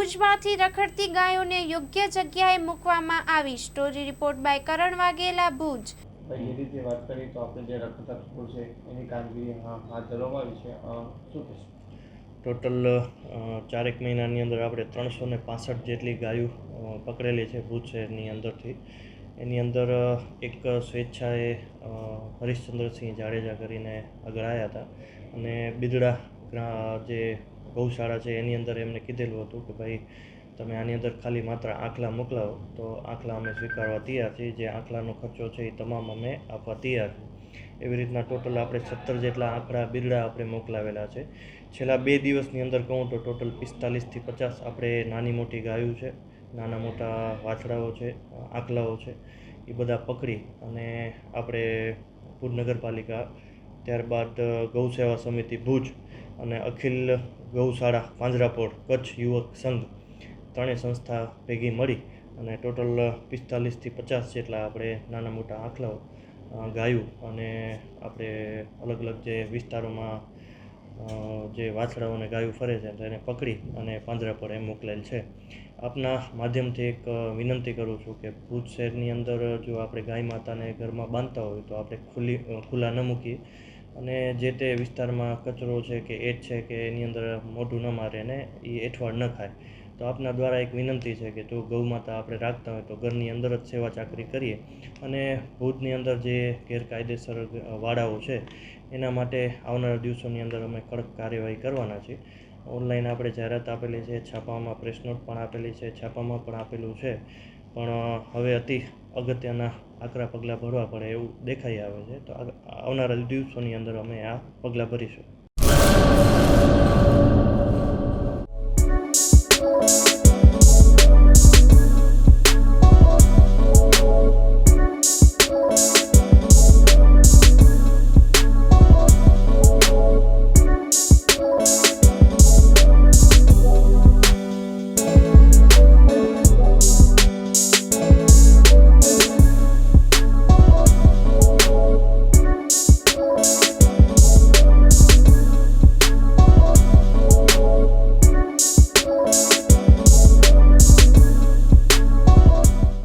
ભુજમાંથી રખડતી ગાયોને યોગ્ય જગ્યાએ મૂકવામાં આવી। સ્ટોરી રિપોર્ટ બાય કરણ વાઘેલા, ભુજ। એ રીતે વાત કરીએ તો આપણે જે રખડતા કુકુર છે એની કામગીરી હાથ ધરવામાં આવી છે। શું કહેશો? ટોટલ 4 મહિનાની અંદર આપણે 365 જેટલી ગાયો પકડેલી છે ભુજ શહેરની અંદરથી। એની અંદર એક સ્વેચ્છાએ હરીશચંદ્રસિંહ જાડેજા કરીને આગળ આવ્યા હતા અને બિદડા જે ગૌશાળા છે એની અંદર એમને કીધેલું હતું કે ભાઈ તમે આની અંદર ખાલી માત્ર આંખલા મોકલાવો તો આંખલા અમે સ્વીકારવા તૈયાર છીએ, જે આંખલાનો ખર્ચો છે એ તમામ અમે આપવા તૈયાર છીએ। એવી રીતના ટોટલ આપણે 17 જેટલા આંકડા બિરડા આપણે મોકલાવેલા છે। છેલ્લા 2 દિવસની અંદર કહું તો ટોટલ 45 થી 50 આપણે નાની મોટી ગાયો છે, નાના મોટા વાછડાઓ છે, આંકલાઓ છે, એ બધા પકડી અને આપણે ભુજ નગરપાલિકા, ત્યારબાદ ગૌસેવા સમિતિ ભુજ અને અખિલ ગૌશાળા પાંજરાપોળ કચ્છ યુવક સંઘ ત્રણેય સંસ્થા ભેગી મળી અને ટોટલ 45 થી 50 જેટલા આપણે નાના મોટા આંખલાઓ ગાયું અને આપણે અલગ અલગ જે વિસ્તારોમાં જે વાછડાઓ અને ગાયું ફરે છે તેને પકડી અને પાંજરાપોળ મોકલેલ છે। આપના માધ્યમથી એક વિનંતી કરું છું કે ભુજ શહેરની અંદર જો આપણે ગાય માતાને ઘરમાં બાંધતા હોય તો આપણે ખુલ્લા ન મૂકીએ અને જે તે વિસ્તારમાં કચરો છે કે એઠ છે કે એની અંદર મોઢું ન મારે અને એ એઠવાડ ન ખાય। તો આપના દ્વારા એક વિનંતી છે કે જો ગૌ માતા આપણે રાખતા હોય તો ઘરની અંદર જ સેવા ચાકરી કરીએ અને ભુજની અંદર જે ગેરકાયદેસર વાડાઓ છે એના માટે આવનારા દિવસોની અંદર અમે કડક કાર્યવાહી કરવાના છીએ। ઓનલાઈન આપણે જાહેરાત આપેલી છે, છાપામાં પ્રેસ નોટ પણ આપેલી છે, છાપામાં પણ આપેલું છે, પણ હવે અતિ અગત્યના આકરા પગલાં ભરવા પડે એવું દેખાઈ આવે છે। તો આવનારા દિવસોની અંદર અમે આ પગલાં ભરીશું।